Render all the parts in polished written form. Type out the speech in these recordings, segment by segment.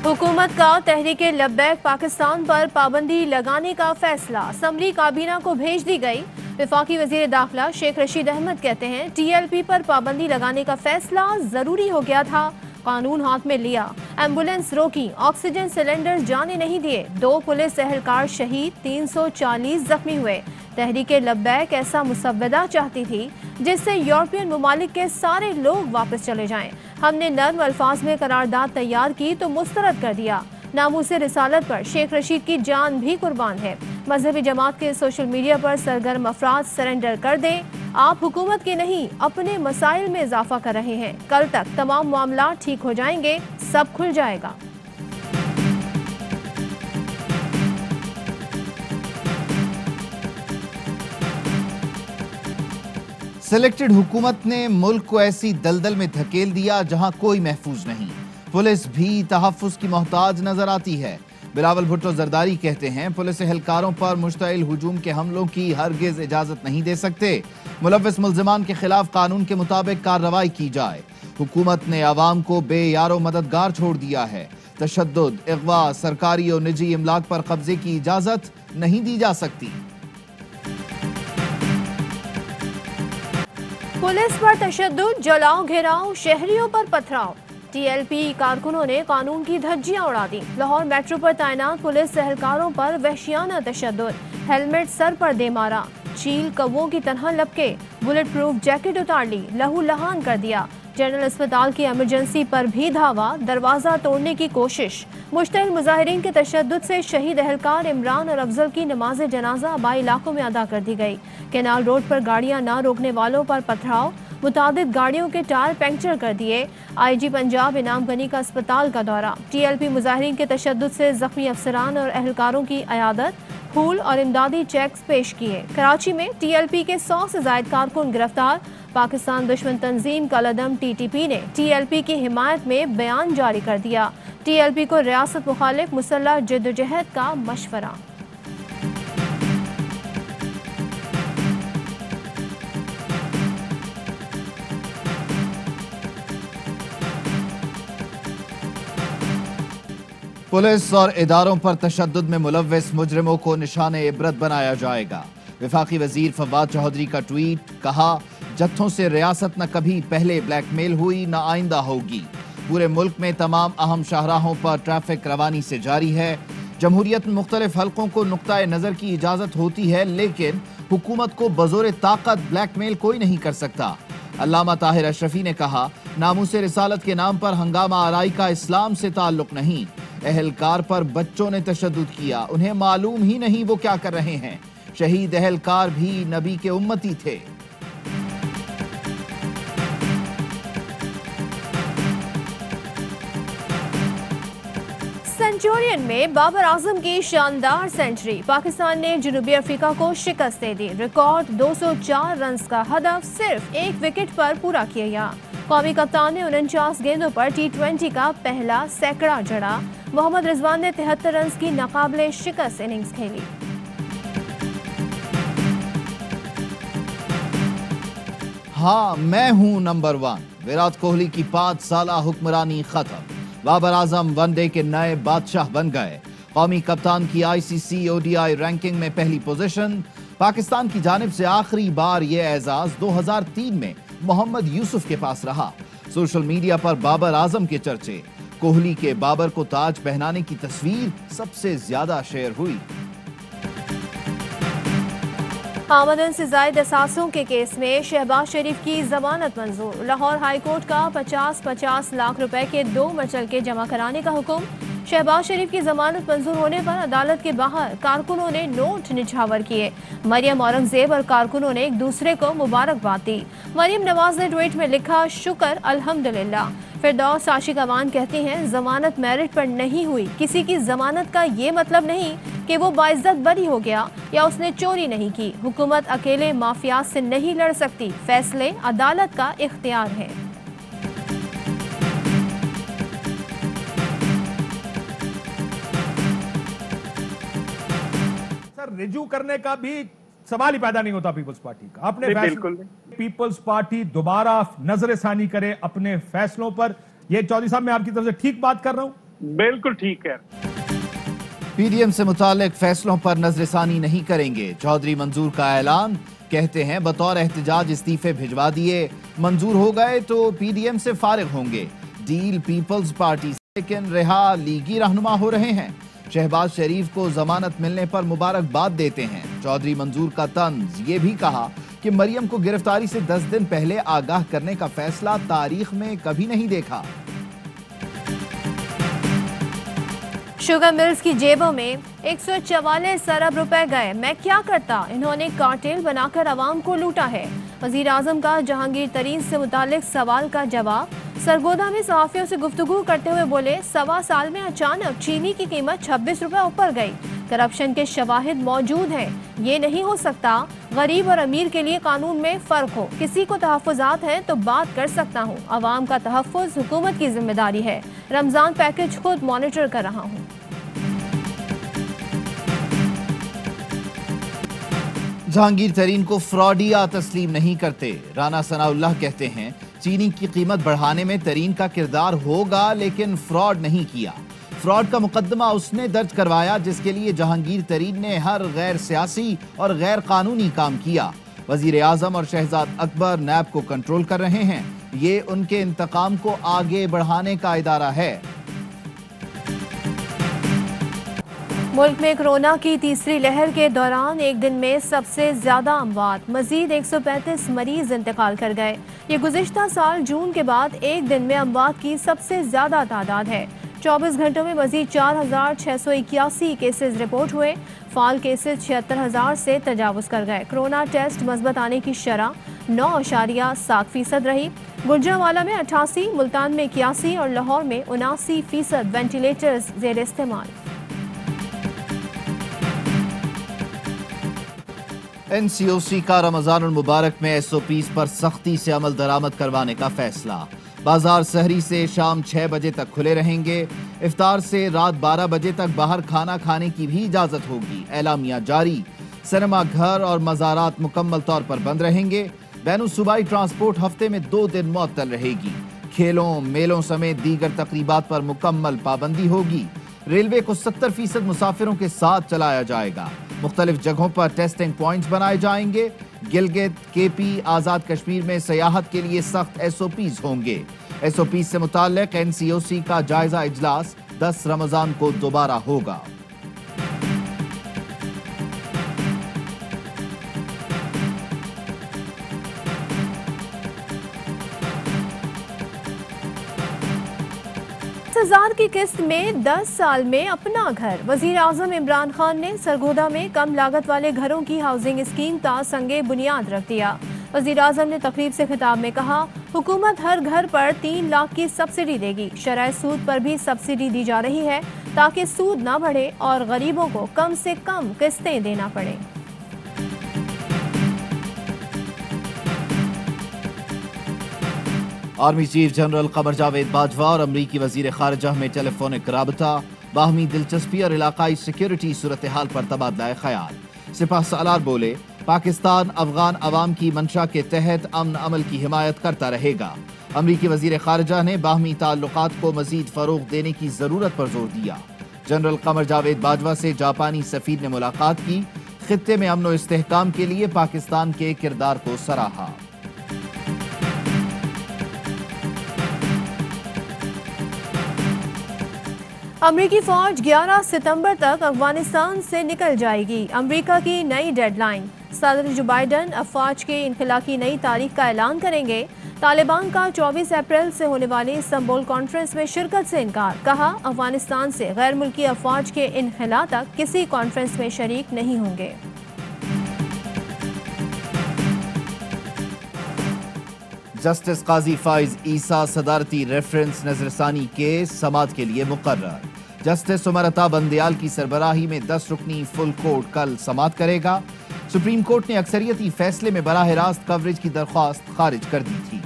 हुकूमत का तहरीक लब्बैक पाकिस्तान पर पाबंदी लगाने का फैसला असम्बली काबीना को भेज दी गई। वफाकी वजीर दाखिला शेख रशीद अहमद कहते हैं TLP पर पाबंदी लगाने का फैसला जरूरी हो गया था, कानून हाथ में लिया, एम्बुलेंस रोकी, ऑक्सीजन सिलेंडर जाने नहीं दिए, 2 पुलिस एहलकार शहीद, 340 जख्मी हुए। तहरीक लब्बैक ऐसा मुसव्वदा चाहती थी जिससे यूरोपियन ममालिक के सारे लोग वापस चले जाएं। हमने नर्म अल्फाज में करारदाद तैयार की तो मुस्तरद कर दिया। नामूसे रिसालत पर शेख रशीद की जान भी कुर्बान है। मजहबी जमात के सोशल मीडिया पर सरगर्म अफराद सरेंडर कर दें। आप हुकूमत के नहीं अपने मसाइल में इजाफा कर रहे हैं। कल तक तमाम मामला ठीक हो जाएंगे, सब खुल जाएगा। सिलेक्टेड हुकूमत ने मुल्क को ऐसी दलदल में धकेल दिया जहां कोई महफूज नहीं। पुलिस भी तहफ्फुज की मोहताज नजर आती है। बिलावल भुट्टो जरदारी कहते हैं पुलिस एहलकारों पर मुश्तइल हुजूम के हमलों की हरगिज इजाजत नहीं दे सकते। मुलव्विस मुल्जिमान के खिलाफ कानून के मुताबिक कार्रवाई की जाए। हुकूमत ने आवाम को बेयारो मददगार छोड़ दिया है। तशद्दुद, अगवा, सरकारी और निजी इमलाक पर कब्जे की इजाजत नहीं दी जा सकती। पुलिस पर तशद्दुद, जलाओ घेराव, शहरियों पर पथराव। TLP कारकुनों ने कानून की धज्जियां उड़ा दी। लाहौर मेट्रो पर तैनात पुलिस एहलकारों पर वहशियाना तशद्दुद, हेलमेट सर पर दे मारा, चील कौवों की तरह लपके, बुलेट प्रूफ जैकेट उतार ली, लहू लहान कर दिया। जनरल अस्पताल की इमरजेंसी पर भी धावा, दरवाजा तोड़ने की कोशिश। मुश्तइल मुजाहिरीन के तशद्दुद से शहीद एहलकार इमरान और अफजल की नमाज जनाजा आबाई इलाकों में अदा कर दी गई। केनाल रोड पर गाड़ियां न रोकने वालों पर पथराव, मुतादिद गाड़ियों के टायर पंक्चर कर दिए। IG पंजाब इनाम गनी का अस्पताल का दौरा। TLP मुजाहिरीन के तशद्दुद से जख्मी अफसरान और एहलकारों की अयादत, फूल और इमदादी चेक्स पेश किए। कराची में TLP के 100 से जायद कारकुन गिरफ्तार। पाकिस्तान दुश्मन तंजीम कलअदम TTP ने TLP की हिमायत में बयान जारी कर दिया। TLP को रियासत मुखालिफ मुसल्लह जद्दोजहद का मशवरा। पुलिस और इदारों पर तशद्दुद में मुलव्विस मुजरिमों को निशाने इबरत बनाया जाएगा। वफाकी वजीर फवाद चौधरी का ट्वीट, कहा जत्थों से रियासत न कभी पहले ब्लैकमेल हुई न आइंदा होगी। पूरे मुल्क में तमाम अहम शाहराहों पर ट्रैफिक रवानी से जारी है। जमहूरियत में मुख्तलिफ हल्कों को नुक्ताए नजर की इजाजत होती है, लेकिन हुकूमत को बजोर ताकत ब्लैकमेल कोई नहीं कर सकता। अल्लामा ताहिर अशरफी ने कहा, नामूसे रिसालत के नाम पर हंगामा आराई का इस्लाम से ताल्लुक नहीं। एहलकार पर बच्चों ने तशद्दुद किया, उन्हें मालूम ही नहीं वो क्या कर रहे हैं। शहीद एहलकार भी नबी के उम्मती थे। सेंचुरियन में बाबर आजम की शानदार सेंचुरी। पाकिस्तान ने जनूबी अफ्रीका को शिकस्त दे दी। रिकॉर्ड 204 रन का हदफ सिर्फ 1 विकेट पर पूरा किया। कौमी कप्तान ने 49 गेंदों पर T20 का पहला सैकड़ा जड़ा। मोहम्मद रिजवान ने 73 रन की नाकाबिले शिकस्त इनिंग्स खेली। हाँ, मैं हूं नंबर 1। विराट कोहली की 5 साला हुक्मरानी खत्म। बाबर आजम वनडे के नए बादशाह बन गए। कौमी कप्तान की ICC ODI रैंकिंग में पहली पोजीशन। पाकिस्तान की जानिब से आखिरी बार यह एजाज 2003 में मोहम्मद यूसुफ के पास रहा। सोशल मीडिया पर बाबर आजम के चर्चे। कोहली के बाबर को ताज पहनाने की तस्वीर सबसे ज्यादा शेयर हुई। आमदन से जायद असासों के केस में शहबाज शरीफ की जमानत मंजूर। लाहौर हाई कोर्ट का 50-50 लाख रुपए के 2 मचलके जमा कराने का हुक्म। शहबाज शरीफ की जमानत मंजूर होने पर अदालत के बाहर कारकुनों ने नोट निछावर किए। मरियम औरंगजेब और कारकुनों ने एक दूसरे को मुबारकबाद दी। मरियम नवाज ने ट्वीट में लिखा, शुक्र अल्हम्दुलिल्लाह। फिरदौस आशिक अमान कहती हैं, जमानत मेरिट पर नहीं हुई। किसी की जमानत का ये मतलब नहीं कि वो बाइज्जत बरी हो गया या उसने चोरी नहीं की। हुकूमत अकेले माफिया से नहीं लड़ सकती। फैसले अदालत का इख्तियार है। रिज्यू करने का भी सवाल ही पैदा नहीं होता पीपल्स पार्टी का। अपने पीपल्स पार्टी दोबारा नजरसानी करे अपने फैसलों पर। ये चौधरी साहब, मैं आपकी तरफ से ठीक बात कर रहा हूं? बिल्कुल ठीक है। पीडीएम से मुतालिक फैसलों पर नजरसानी नहीं करेंगे, चौधरी मंजूर का ऐलान। कहते हैं बतौर एहतजाज इस्तीफे भिजवा दिए, मंजूर हो गए तो पीडीएम से फारिग होंगे। डील पीपल्स पार्टी से, लेकिन रिहा लीगी रहनुमा हो रहे हैं। शहबाज शरीफ को जमानत मिलने पर मुबारकबाद देते हैं। चौधरी मंजूर का तंज ये भी कहा कि मरियम को गिरफ्तारी से 10 दिन पहले आगाह करने का फैसला तारीख में कभी नहीं देखा। शुगर मिल्स की जेबों में 144 अरब रुपए गए, मैं क्या करता, इन्होंने कार्टेल बनाकर आवाम को लूटा है। वजीर आजम का जहांगीर तरीन से मुतालिक सवाल का जवाब। सरगोदा में सहाफियों से गुफ्तगू करते हुए बोले, 1.25 साल में अचानक चीनी की कीमत 26 रुपए ऊपर गई। करप्शन के शवाहिद मौजूद हैं, ये नहीं हो सकता। गरीब और अमीर के लिए कानून में फर्क हो। किसी को तहफ़्फ़ुज़ात हैं तो बात कर सकता हूँ। आवाम का तहफ़्फ़ुज़ हुकूमत की जिम्मेदारी है। रमजान पैकेज खुद मॉनिटर कर रहा हूँ। जहांगीर तरीन को फ्रॉडिया तस्लीम नहीं करते। राना सनाउल्लाह कहते हैं चीनी की कीमत बढ़ाने में तरीन का किरदार होगा, लेकिन फ्रॉड नहीं किया। फ्रॉड का मुकदमा उसने दर्ज करवाया जिसके लिए जहांगीर तरीन ने हर गैर सियासी और गैर कानूनी काम किया। वजीर आजम और शहजाद अकबर नैब को कंट्रोल कर रहे हैं। ये उनके इंतकाम को आगे बढ़ाने का इदारा है। मुल्क में कोरोना की तीसरी लहर के दौरान एक दिन में सबसे ज्यादा अमवात, मजीद 135 मरीज इंतकाल कर गए। ये गुज़िश्ता साल जून के बाद एक दिन में अमवात की सबसे ज्यादा तादाद है। 24 घंटों में मजीद 4,681 केसेस रिपोर्ट हुए। फाल केसेस 76,000 से तजावुज कर गए। कोरोना टेस्ट मस्बत आने की शरह 9.7% रही। गुजरांवाला में 88, मुल्तान में 81 और लाहौर में 79% वेंटिलेटर्स जेर इस्तेमाल। एनसीओसी का रमजानुल मुबारक में एसओपीज पर सख्ती से अमल दरामद करवाने का फैसला। बाजार सहरी से शाम 6 बजे तक खुले रहेंगे। इफ्तार से रात 12 बजे तक बाहर खाना खाने की भी इजाजत होगी। एलामिया जारी। सिनेमा घर और मज़ारात मुकम्मल तौर पर बंद रहेंगे। बैनुल सूबाई ट्रांसपोर्ट हफ्ते में 2 दिन मुअत्तल रहेगी। खेलों मेलों समेत दीगर तकरीबात पर मुकम्मल पाबंदी होगी। रेलवे को 70% मुसाफिरों के साथ चलाया जाएगा। मुख्तलिफ जगहों पर टेस्टिंग पॉइंट्स बनाए जाएंगे। गिलगित, केपी, आज़ाद कश्मीर में सयाहत के लिए सख्त एसओपीज होंगे। एसओपीज से मुताल्लिक एनसीओसी का जायजा इजलास 10 रमजान को दोबारा होगा। हजार की किस्त में 10 साल में अपना घर। वजीर आजम इमरान खान ने सरगोदा में कम लागत वाले घरों की हाउसिंग स्कीम का संगे बुनियाद रख दिया। वजीर आजम ने तकरीब से खिताब में कहा, हुकूमत हर घर पर 3 लाख की सब्सिडी देगी। शरह सूद पर भी सब्सिडी दी जा रही है ताकि सूद ना बढ़े और गरीबों को कम से कम किस्तें देना पड़े। Army chief general Qamar Javed Bajwa और अमरीकी वजीर खारजा में टेलीफोनिक राबता। बाहमी दिलचस्पी और इलाकाई सिक्योरिटी सूरत हाल पर तबादला ख्याल। सिपह सालार बोले, पाकिस्तान अफगान अवाम की मंशा के तहत अमन अमल की हिमायत करता रहेगा। अमरीकी वजीर खारजा ने बाहमी ताल्लुकात को मजीद फरोग देने की जरूरत पर जोर दिया। जनरल कमर जावेद बाजवा से जापानी सफीर ने मुलाकात की। खित्ते में अमन और इस्तेहकाम के लिए पाकिस्तान के किरदार को सराहा। अमरीकी फौज 11 सितंबर तक अफगानिस्तान से निकल जाएगी। अमरीका की नई डेडलाइन। सदर जो बाइडन अफवाज के इनखला की नई तारीख का ऐलान करेंगे। तालिबान का 24 अप्रैल से होने वाली इस्तांबुल कॉन्फ्रेंस में शिरकत से इनकार। कहा, अफगानिस्तान से गैर मुल्की अफवाज के इनखला तक किसी कॉन्फ्रेंस में शरीक नहीं होंगे। जस्टिस काजी फाइज ईसा सदारती रेफरेंस नजरसानी केस समात के लिए मुकर्रर। जस्टिस उमर अता बंदयाल की सरबराही में 10 रुकनी फुल कोर्ट कल समात करेगा। सुप्रीम कोर्ट ने अक्सरियती फैसले में बराह रास्त कवरेज की दरख्वास्त खारिज कर दी थी।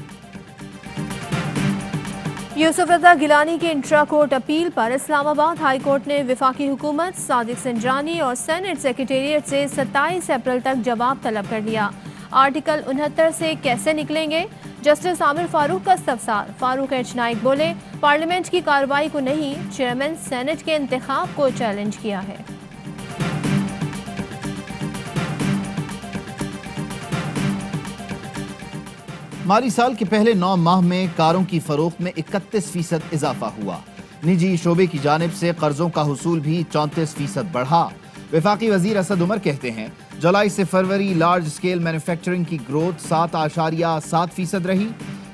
यूसुफ रजा गिलानी की इंट्रा कोर्ट अपील पर इस्लामाबाद हाई कोर्ट ने विफाकी हुकूमत, सादिक संजरानी और सेनेट सेक्रेटेरिएट से 27 अप्रैल तक जवाब तलब कर लिया। आर्टिकल 69 से कैसे निकलेंगे? जस्टिस आमिर फारूक का इस्तफसार। फारूक एच नाइक बोले, पार्लियामेंट की कार्रवाई को नहीं, चेयरमैन सेनेट के इंतखाब को चैलेंज किया है। माली साल के पहले 9 माह में कारों की फरोख्त में 31% इजाफा हुआ। निजी शोबे की जानिब से कर्जों का हुसूल भी 34% बढ़ा। वफाकी वजीर असद उमर कहते हैं, जुलाई से फरवरी लार्ज स्केल मैन्युफैक्चरिंग की ग्रोथ 7.7% रही।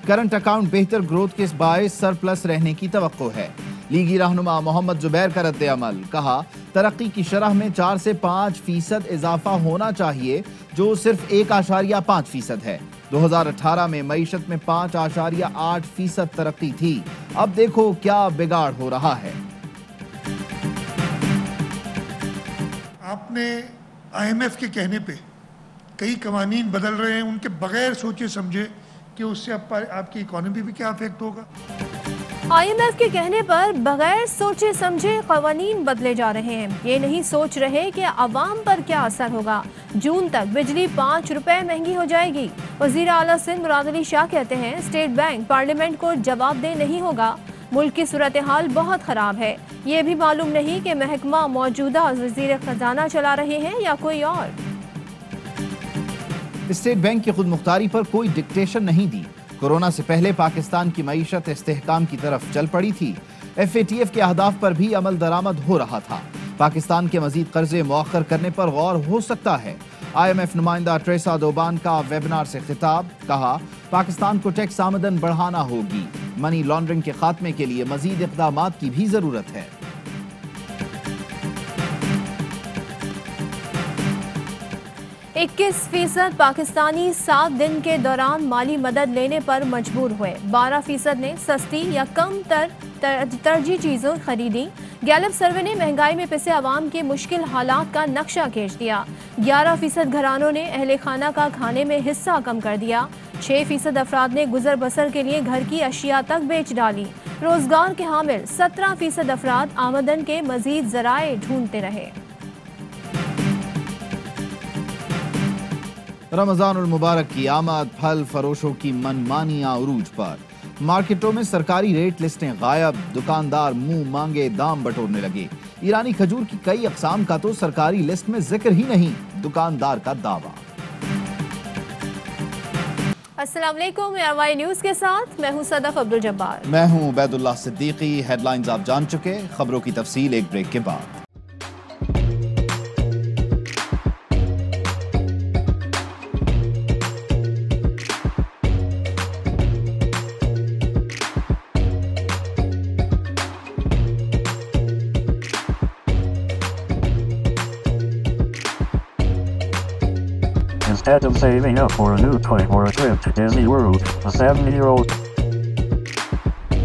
करंट अकाउंट बेहतर ग्रोथ के बायस सरप्लस रहने की तवक्को है। लीगी रहनुमा मोहम्मद जुबैर का रद्द अमल, कहा तरक्की की शरह में 4 से 5% इजाफा होना चाहिए, जो सिर्फ 1.5% है। 2018 में मईशत में 5.8% तरक्की थी। अब देखो क्या बिगाड़ हो रहा है। आपने IMF के कहने पे कई कवानीन बदल रहे हैं, उनके बगैर सोचे समझे कि उससे आपकी इकोनॉमी पे क्या इफेक्ट होगा। IMF के कहने पर बगैर सोचे समझे कवानीन बदले जा रहे हैं। ये नहीं सोच रहे कि अवाम पर क्या असर होगा। जून तक बिजली 5 रुपए महंगी हो जाएगी। वजीर आला सिंध मुराद अली शाह कहते हैं, स्टेट बैंक पार्लियामेंट को जवाबदेह नहीं होगा। मुल्क की सूरत हाल बहुत खराब है। ये भी मालूम नहीं कि महकमा मौजूदा वजीर खजाना चला रहे हैं या कोई और। स्टेट बैंक की खुद मुख्तारी पर कोई डिक्टेशन नहीं दी। कोरोना से पहले पाकिस्तान की मईशत इस्तेहकाम की तरफ चल पड़ी थी। FATF के अहदाफ पर भी अमल दरामद हो रहा था। पाकिस्तान के मजीद कर्जे मौखर करने पर गौर हो सकता है। IMF नुमाइंदा ट्रेसा दोबान का वेबिनार से खिताब, कहा पाकिस्तान को टैक्स आमदन बढ़ाना होगी। मनी लॉन्ड्रिंग के खात्मे के लिए मजीद इक़दामात की भी जरूरत है। 21% पाकिस्तानी 7 दिन के दौरान माली मदद लेने पर मजबूर हुए। 12% ने सस्ती या कम तरजीह चीज़ों खरीदी। गैलप सर्वे ने महंगाई में पिसे आवाम के मुश्किल हालात का नक्शा खींच दिया। 11% घरानों ने अहले खाना का खाने में हिस्सा कम कर दिया। 6% अफराद ने गुजर बसर के लिए घर की अशिया तक बेच डाली। रोजगार के हामिल 17% अफराद आमदन के मजीद जराए ढूंढते रहे। रमजानुल मुबारक की आमद, फल फरोशों की मनमानियां उरूज पर। मार्केटों में सरकारी रेट लिस्टें गायब, दुकानदार मुंह मांगे दाम बटोरने लगे। ईरानी खजूर की कई अकसाम का तो सरकारी लिस्ट में जिक्र ही नहीं, दुकानदार का दावा। अस्सलाम वालेकुम, ARY न्यूज़ के साथ मैं हूं सदफ अब्दुल जब्बार। मैं हूं उबैदुल्लाह सिद्दीकी। हेडलाइंस आप जान चुके, खबरों की तफसील एक ब्रेक के बाद। Instead of saving up for a new toy or a trip to Disney World, a 7-year-old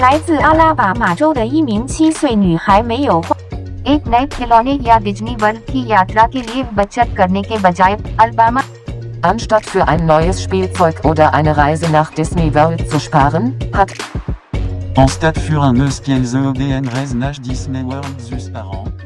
来自阿拉巴马州的一名7岁女孩没有花 एक नए खिलौने या डिज्नी वर्ल्ड की यात्रा के लिए बचत करने के बजाय Alabama Anstatt für ein neues Spielzeug oder eine Reise nach Disney World zu sparen, hat En stade für un neus pielze ODN reis nach Disney World zu sparen.